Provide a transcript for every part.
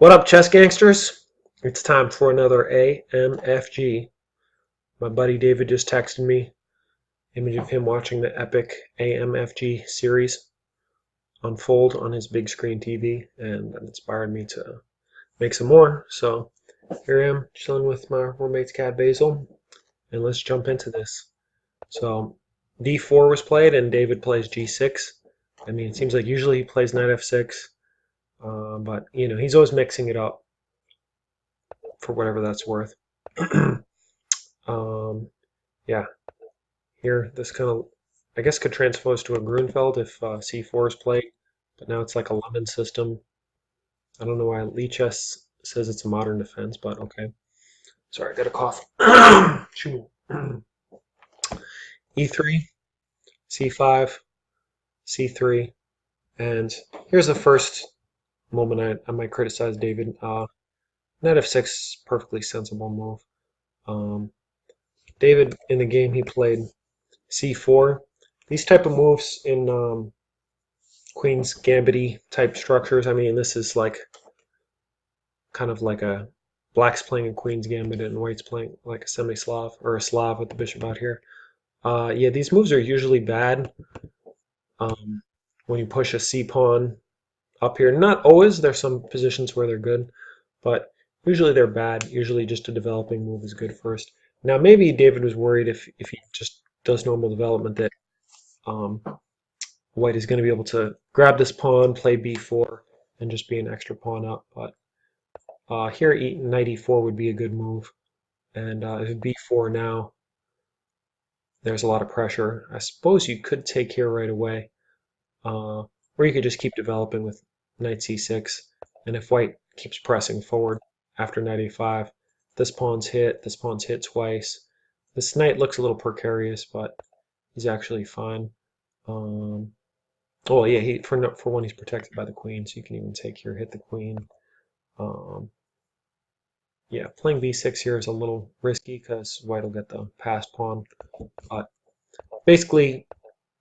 What up, chess gangsters? It's time for another AMFG. My buddy David just texted me image of him watching the epic AMFG series unfold on his big screen TV, and that inspired me to make some more. So here I am, chilling with my roommate's cat Basil, and let's jump into this. So D4 was played, and David plays G6. I mean, it seems like usually he plays Knight F6, but he's always mixing it up for whatever that's worth. Yeah, here this kind of, I guess, could transpose to a Grunfeld if C4 is played, but now it's like a lemon system. I don't know why Lee Chess says it's a modern defense, but okay. Sorry, I got a cough. E3, C5, C3, and here's the first moment I might criticize David. Knight F6, perfectly sensible move. David, in the game, he played C4. These type of moves in Queen's Gambit type structures, I mean, this is like kind of like a black's playing a Queen's Gambit and white's playing like a semi-Slav or a Slav with the bishop out here. Yeah, these moves are usually bad when you push a C pawn up here. Not always, there's some positions where they're good, but usually they're bad. Usually just a developing move is good first. Now maybe David was worried if he just does normal development that um, white is going to be able to grab this pawn, play b4, and just be an extra pawn up. But here knight e4 would be a good move. And if b4 now, there's a lot of pressure. I suppose you could take here right away. Or you could just keep developing with knight c6. And if white keeps pressing forward after knight a5, this pawn's hit twice. This knight looks a little precarious, but he's actually fine. Oh yeah, for one he's protected by the queen, so you can even take here, hit the queen. Yeah, playing b6 here is a little risky because white will get the passed pawn. But basically,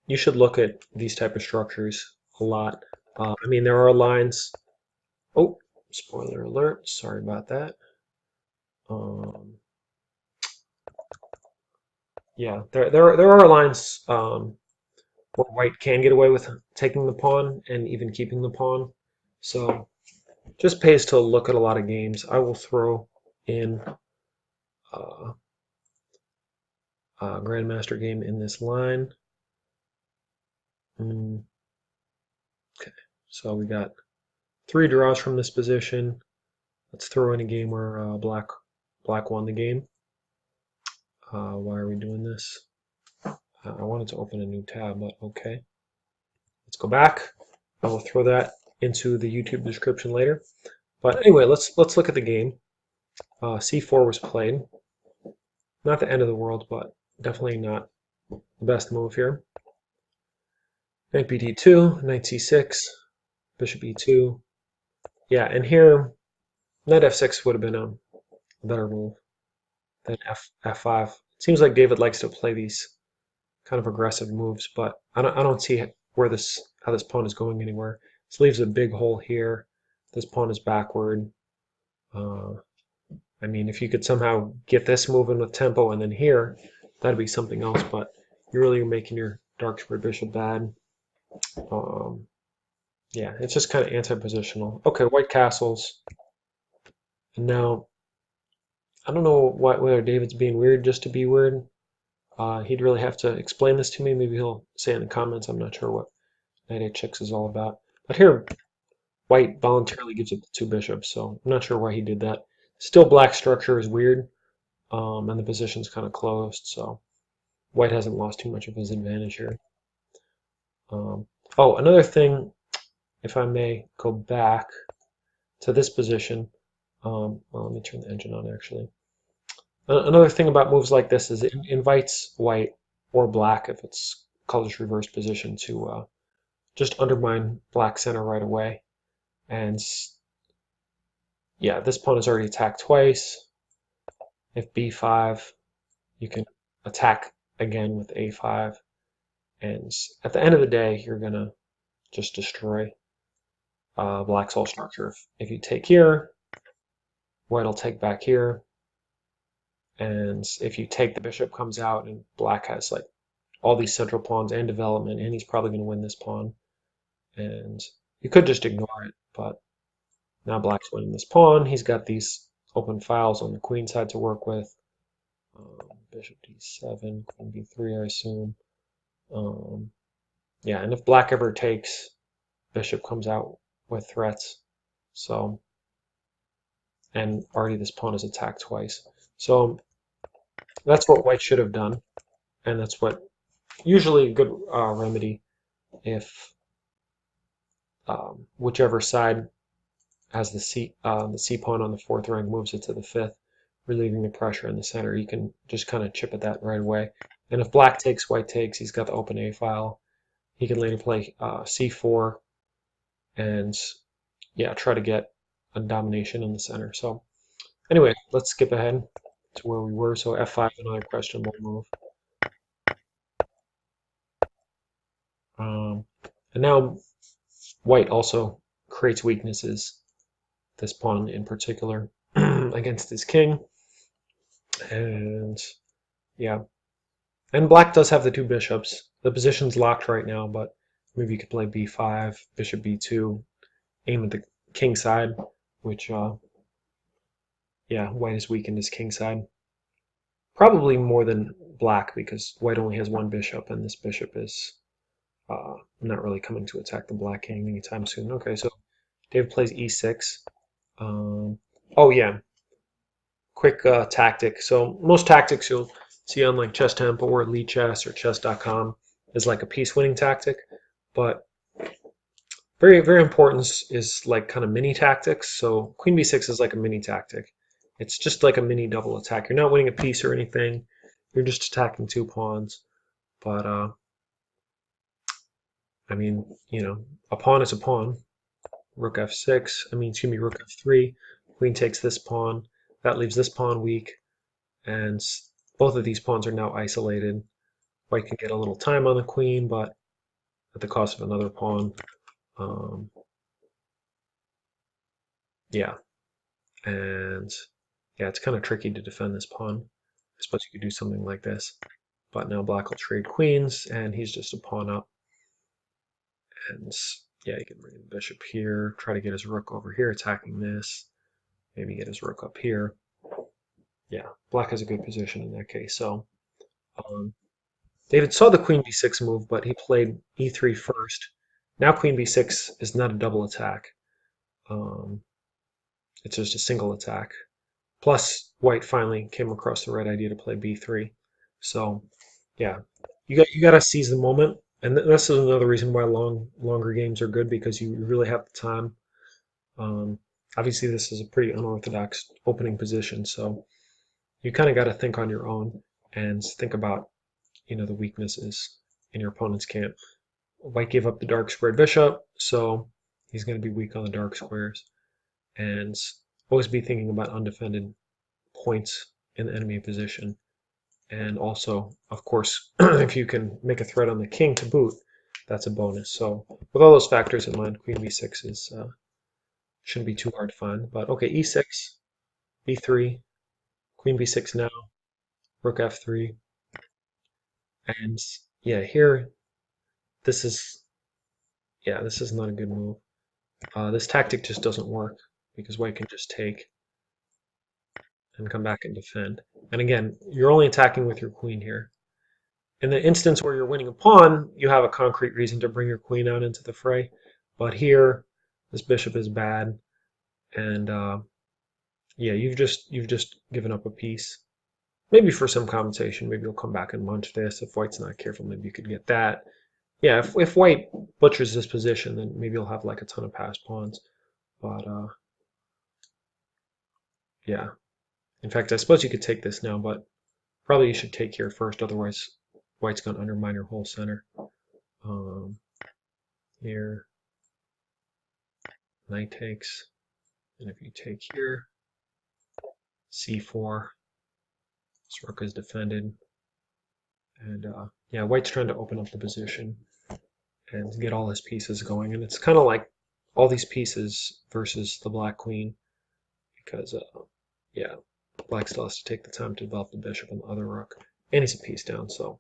you should look at these type of structures a lot. I mean, there are lines. Oh, spoiler alert! Sorry about that. Yeah, there are lines where white can get away with taking the pawn and even keeping the pawn. So just pays to look at a lot of games. I will throw in uh, a Grandmaster game in this line. Okay, so we got 3 draws from this position. Let's throw in a game where black won the game. Why are we doing this? I wanted to open a new tab, but okay. Let's go back. I will throw that into the YouTube description later. But anyway, let's look at the game. C4 was played. Not the end of the world, but definitely not the best move here. Knight bd2, knight c6, bishop e2. Yeah, and here knight f6 would have been a better move than f5. It seems like David likes to play these kind of aggressive moves, but I don't see how this pawn is going anywhere. This leaves a big hole here. This pawn is backward. I mean, if you could somehow get this moving with tempo and then here, that'd be something else, but you're really making your dark squared bishop bad. Yeah, it's just kind of anti-positional. Okay, white castles. And now, I don't know whether David's being weird just to be weird. He'd really have to explain this to me. Maybe he'll say in the comments. I'm not sure what knight h6 is all about. But here, white voluntarily gives up the 2 bishops, so I'm not sure why he did that. Still, black structure is weird, and the position's kind of closed, so white hasn't lost too much of his advantage here. Oh, another thing, if I may go back to this position. Well, let me turn the engine on actually. Another thing about moves like this is it invites white or black, if it's color's reverse position, to just undermine black center right away. And yeah, this pawn is already attacked twice. If b5, you can attack again with a5. And at the end of the day, you're going to just destroy black's whole structure. If you take here, white will take back here, and if you take, the bishop comes out, and black has like all these central pawns and development, and he's probably going to win this pawn. And you could just ignore it, but now black's winning this pawn. He's got these open files on the queen side to work with. Bishop d7, queen b3, I assume. Yeah, and if black ever takes, bishop comes out with threats. So, and already this pawn is attacked twice. So that's what white should have done, and that's what usually a good remedy if whichever side has the C pawn on the fourth rank moves it to the fifth, relieving the pressure in the center. You can just kind of chip at that right away. And if black takes, white takes, he's got the open A file. He can later play C4 and yeah, try to get a domination in the center. So anyway, let's skip ahead to where we were. So F5, another questionable move. And now white also creates weaknesses, this pawn in particular, against his king. And yeah, and black does have the two bishops. The position's locked right now, but maybe you could play b5, bishop b2, aim at the king side, which yeah, white is weakened his king side. Probably more than black, because white only has one bishop, and this bishop is not really coming to attack the black king anytime soon. Okay, so David plays e6. Oh yeah, quick tactic. So most tactics you'll see on like Chess Temple or Elite Chess or Chess.com is like a piece winning tactic, but very important is like kind of mini tactics. So Queen b6 is like a mini tactic. It's just like a mini double attack. You're not winning a piece or anything. You're just attacking two pawns. But I mean, you know, a pawn is a pawn. Rook f6. I mean, excuse me, rook f3. Queen takes this pawn. That leaves this pawn weak, and both of these pawns are now isolated. White can get a little time on the queen, but at the cost of another pawn. Yeah, and yeah, it's kind of tricky to defend this pawn. I suppose you could do something like this, but now black will trade queens, and he's just a pawn up. And yeah, he can bring the bishop here, try to get his rook over here attacking this, maybe get his rook up here. Yeah, black has a good position in that case. So David saw the queen b6 move, but he played e3 first. Now queen b6 is not a double attack. It's just a single attack. Plus, white finally came across the right idea to play b3. So, yeah, you got to seize the moment, and this is another reason why longer games are good, because you really have the time. Obviously, this is a pretty unorthodox opening position, so you kind of got to think on your own and think about the weaknesses in your opponent's camp. White gave up the dark squared bishop, so he's going to be weak on the dark squares, and always be thinking about undefended points in the enemy position. And also, of course, if you can make a threat on the king to boot, that's a bonus. So with all those factors in mind, queen b6 is shouldn't be too hard to find. But okay, e6, b3, queen b6 now, rook f3, and yeah, here this is not a good move. This tactic just doesn't work because white can just take and come back and defend. And again, you're only attacking with your queen here. In the instance where you're winning a pawn, you have a concrete reason to bring your queen out into the fray. But here, this bishop is bad, and yeah, you've just given up a piece. Maybe for some compensation, maybe you'll come back and munch this. If white's not careful, maybe you could get that. Yeah, if white butchers this position, then maybe you'll have like a ton of passed pawns. But yeah, in fact, I suppose you could take this now, but probably you should take here first, otherwise white's going to undermine your whole center. Here, knight takes, and if you take here, c4, this rook is defended, and yeah, white's trying to open up the position and get all his pieces going, and it's kind of like all these pieces versus the black queen because, yeah, black still has to take the time to develop the bishop and the other rook, and he's a piece down. So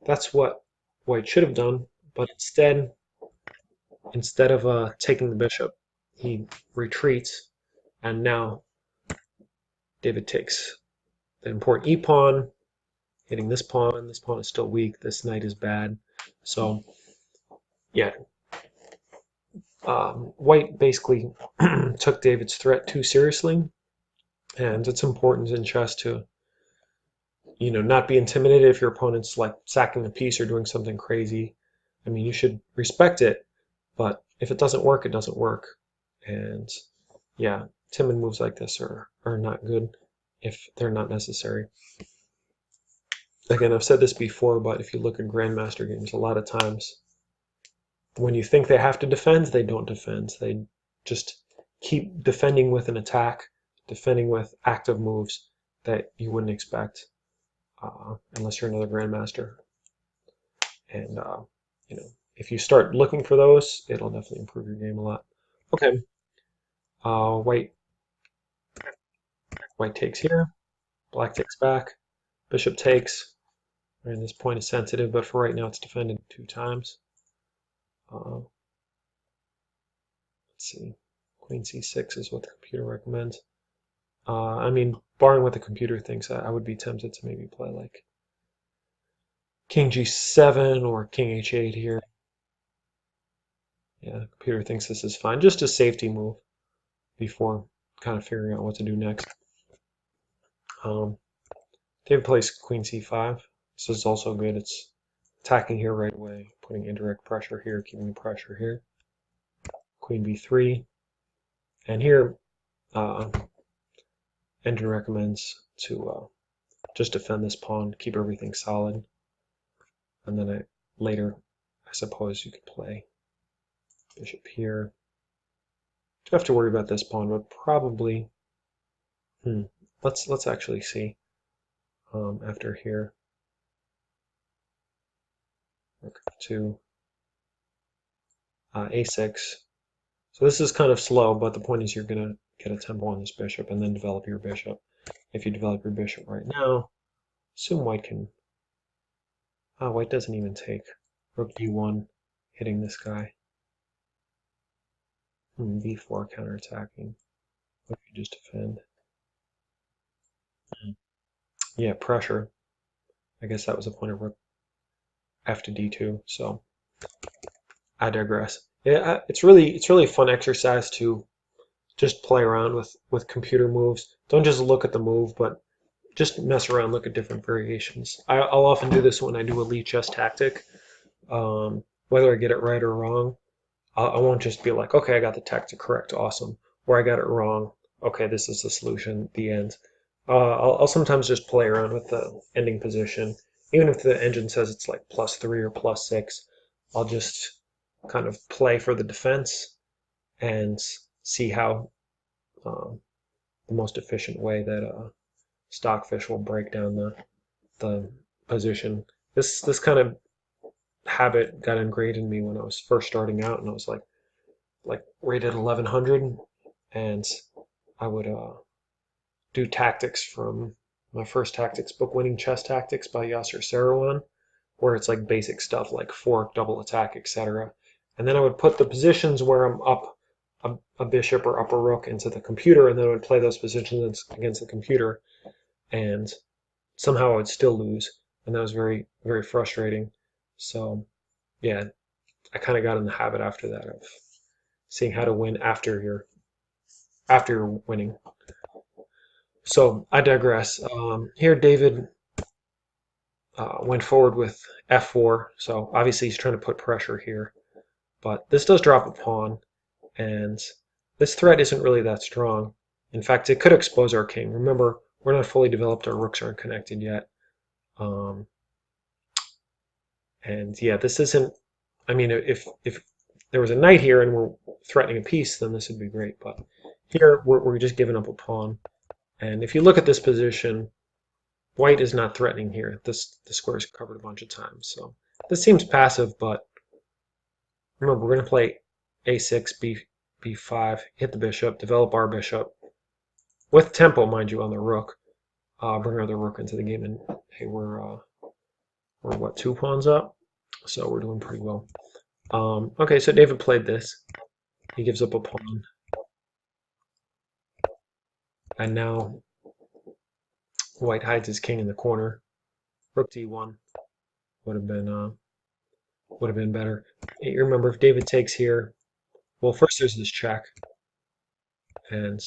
that's what white should have done, but instead of taking the bishop, he retreats, and now David takes the important e pawn, hitting this pawn. This pawn is still weak. This knight is bad. So yeah, white basically took David's threat too seriously, and it's important in chess to not be intimidated if your opponent's like sacking a piece or doing something crazy. I mean, you should respect it, but if it doesn't work, it doesn't work. And yeah, timid moves like this are not good if they're not necessary. Again, I've said this before, but if you look at Grandmaster games, a lot of times when you think they have to defend, they don't defend. They just keep defending with an attack, defending with active moves that you wouldn't expect unless you're another Grandmaster. And if you start looking for those, it'll definitely improve your game a lot. Okay, white takes here, black takes back, bishop takes. And this point is sensitive, but for right now, it's defended 2 times. Let's see, queen c6 is what the computer recommends. I mean, barring what the computer thinks, I would be tempted to maybe play like king g7 or king h8 here. Yeah, the computer thinks this is fine. Just a safety move before kind of figuring out what to do next. David plays queen c5. This is also good. It's attacking here right away, putting indirect pressure here, keeping the pressure here. Queen b3. And here, engine recommends to just defend this pawn, keep everything solid. And then later, I suppose you could play bishop here. Do have to worry about this pawn, but probably, let's actually see after here. Rook to a6. So this is kind of slow, but the point is you're going to get a tempo on this bishop and then develop your bishop. If you develop your bishop right now, assume white can... white doesn't even take. Rook d1, hitting this guy. b4 counterattacking. What if you just defend? Yeah, pressure. I guess that was the point of rook f to d2. So I digress. Yeah, it's really a fun exercise to just play around with computer moves. Don't just look at the move, but just mess around, look at different variations. I'll often do this when I do a Lee chess tactic. Whether I get it right or wrong, I won't just be like, okay, I got the tactic correct, awesome. Or I got it wrong, okay, this is the solution, the end. I'll sometimes just play around with the ending position. Even if the engine says it's like +3 or +6, I'll just kind of play for the defense and see how the most efficient way that Stockfish will break down the position. This kind of habit got ingrained in me when I was first starting out, and I was like rated 1100, and I would do tactics from my first tactics book, Winning Chess Tactics by Yasser Seirawan, where it's like basic stuff like fork, double attack, etc. And then I would put the positions where I'm up a bishop or up a rook into the computer, and then I would play those positions against the computer, and somehow I would still lose, and that was very, very frustrating. So yeah, I kind of got in the habit after that of seeing how to win after you're winning. So I digress. Here David went forward with f4, so obviously he's trying to put pressure here, but this does drop a pawn, and this threat isn't really that strong. In fact, it could expose our king. Remember, we're not fully developed, our rooks aren't connected yet. And yeah, this isn't, I mean, if there was a knight here and we're threatening a piece, then this would be great, but here we're just giving up a pawn. And if you look at this position, white is not threatening here. The square is covered a bunch of times, so this seems passive, but remember, we're going to play a6, b5, hit the bishop, develop our bishop with tempo, mind you, on the rook. Bring our other rook into the game, and hey, we're what, 2 pawns up, so we're doing pretty well. Okay, so David played this. He gives up a pawn, and now White hides his king in the corner. Rook d1 would have been better. You remember, if David takes here, well, first there's this check, and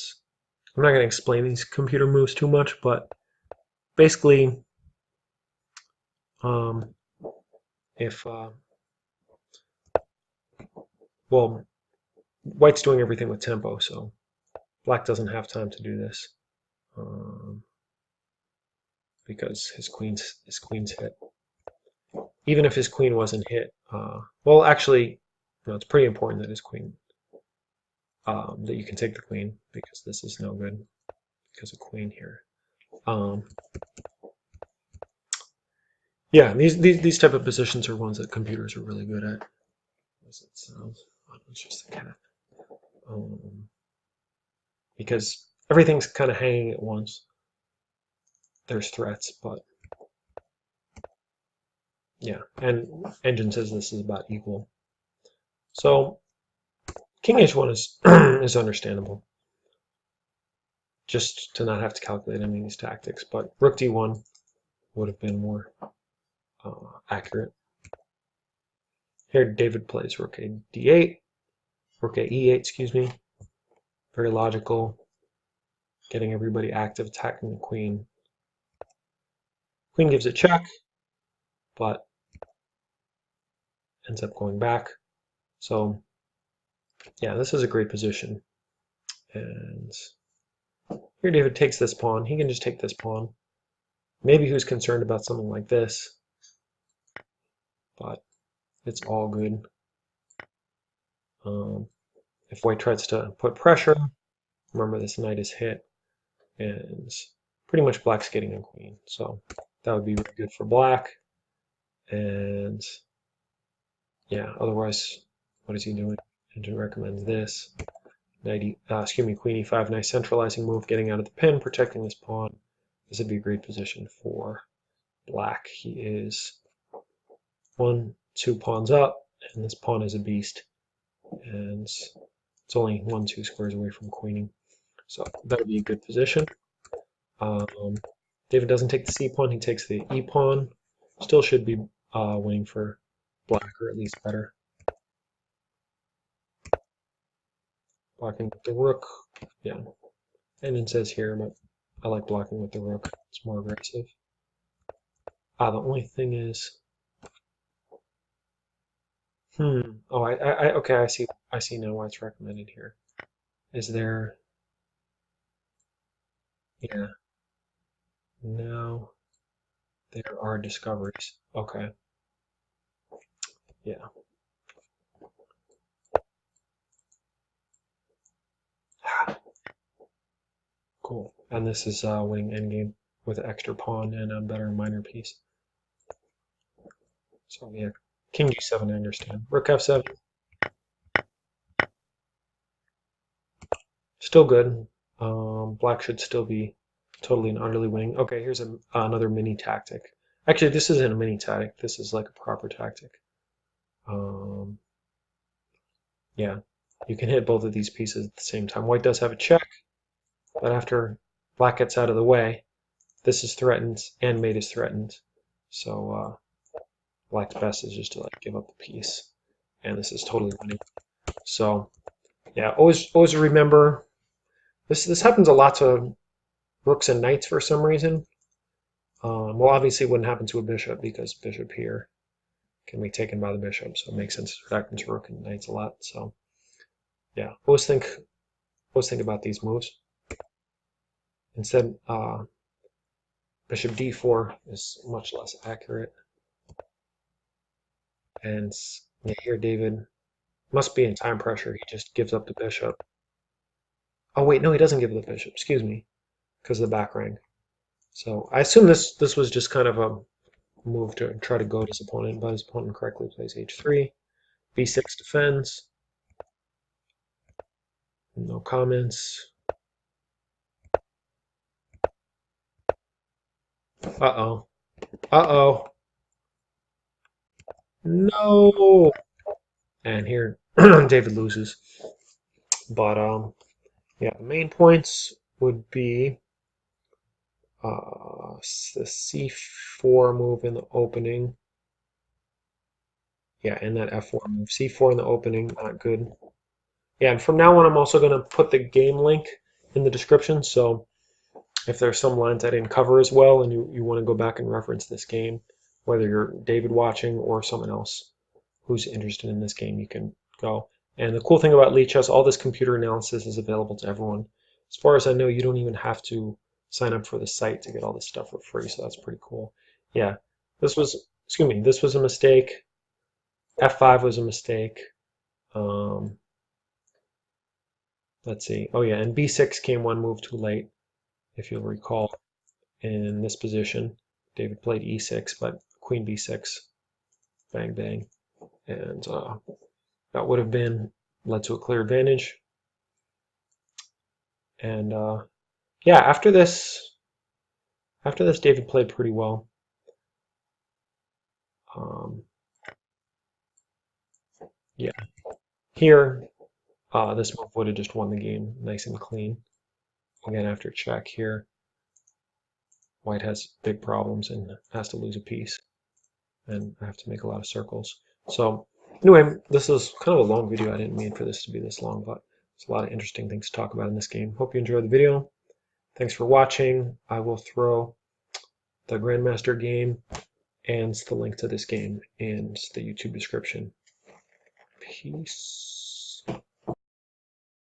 I'm not going to explain these computer moves too much, but basically, um, if well, White's doing everything with tempo, so Black doesn't have time to do this because his queen's hit. Even if his queen wasn't hit, well, actually, no, it's pretty important that his queen that you can take the queen, because this is no good because of queen here. Yeah, these type of positions are ones that computers are really good at. As it sounds, oh, it's just a cat. Because everything's kind of hanging at once. There's threats, but yeah, and Engine says this is about equal. So King H1 is is understandable, just to not have to calculate any of these tactics. But Rook D1 would have been more accurate. Here David plays Rook A D8, Rook A E8, excuse me. Very logical, getting everybody active, attacking the queen. Queen gives a check, but ends up going back. So yeah, this is a great position. And here David takes this pawn. He can just take this pawn. Maybe he was concerned about something like this, but it's all good. If White tries to put pressure, remember this knight is hit, and pretty much Black's getting a queen. So that would be really good for Black. And yeah, otherwise, what is he doing? Engine recommends this. Queen E5, nice centralizing move, getting out of the pin, protecting this pawn. This would be a great position for Black. He is 2 pawns up, and this pawn is a beast. And it's only 1-2 squares away from queening. So that would be a good position. David doesn't take the C pawn, he takes the E pawn. Still should be winning for Black, or at least better. Blocking with the rook, yeah. And it says here, but I like blocking with the rook. It's more aggressive. The only thing is, oh, okay, I see now why it's recommended here. Is there, yeah, now there are discoveries. Okay, yeah. Cool. And this is winning endgame with an extra pawn and a better minor piece. So yeah, King G7, I understand. Rook F7. Still good. Black should still be totally and utterly winning. Okay, here's another mini tactic. Actually, this isn't a mini tactic. This is like a proper tactic. Yeah, you can hit both of these pieces at the same time. White does have a check, but after Black gets out of the way, this is threatened and mate is threatened. So Black's best is just to like give up the piece, and this is totally winning. So yeah, always remember this happens a lot to rooks and knights for some reason. Well, obviously it wouldn't happen to a bishop because bishop here can be taken by the bishop, so it makes sense to attack into rook and knights a lot. So yeah, always think about these moves. Instead, bishop d4 is much less accurate. And yeah, here David must be in time pressure. He just gives up the bishop. Oh wait, no, he doesn't give the bishop. Excuse me, because of the back rank. So I assume this was just kind of a move to try to goad his opponent, but his opponent correctly plays h3. b6 defends. No comments. Uh-oh. Uh-oh. No. And here, David loses. But yeah, the main points would be the c4 move in the opening. Yeah, and that f4 move. c4 in the opening, not good. Yeah, and from now on, I'm also going to put the game link in the description. So if there's some lines I didn't cover as well and you want to go back and reference this game, whether you're David watching or someone else who's interested in this game, you can go. And the cool thing about Lichess, all this computer analysis is available to everyone. As far as I know, you don't even have to sign up for the site to get all this stuff for free, so that's pretty cool. Yeah, excuse me, this was a mistake. F5 was a mistake. Um, let's see. Oh yeah, and B6 came one move too late, if you'll recall. In this position, David played E6, but Queen B6, bang bang, and that would have been led to a clear advantage. And yeah, after this, David played pretty well. Um, yeah, here, this move would have just won the game nice and clean. Again, after check here, White has big problems and has to lose a piece, and I have to make a lot of circles. So anyway, this is kind of a long video. I didn't mean for this to be this long, but there's a lot of interesting things to talk about in this game. Hope you enjoyed the video. Thanks for watching. I will throw the Grandmaster game and the link to this game in the YouTube description. Peace.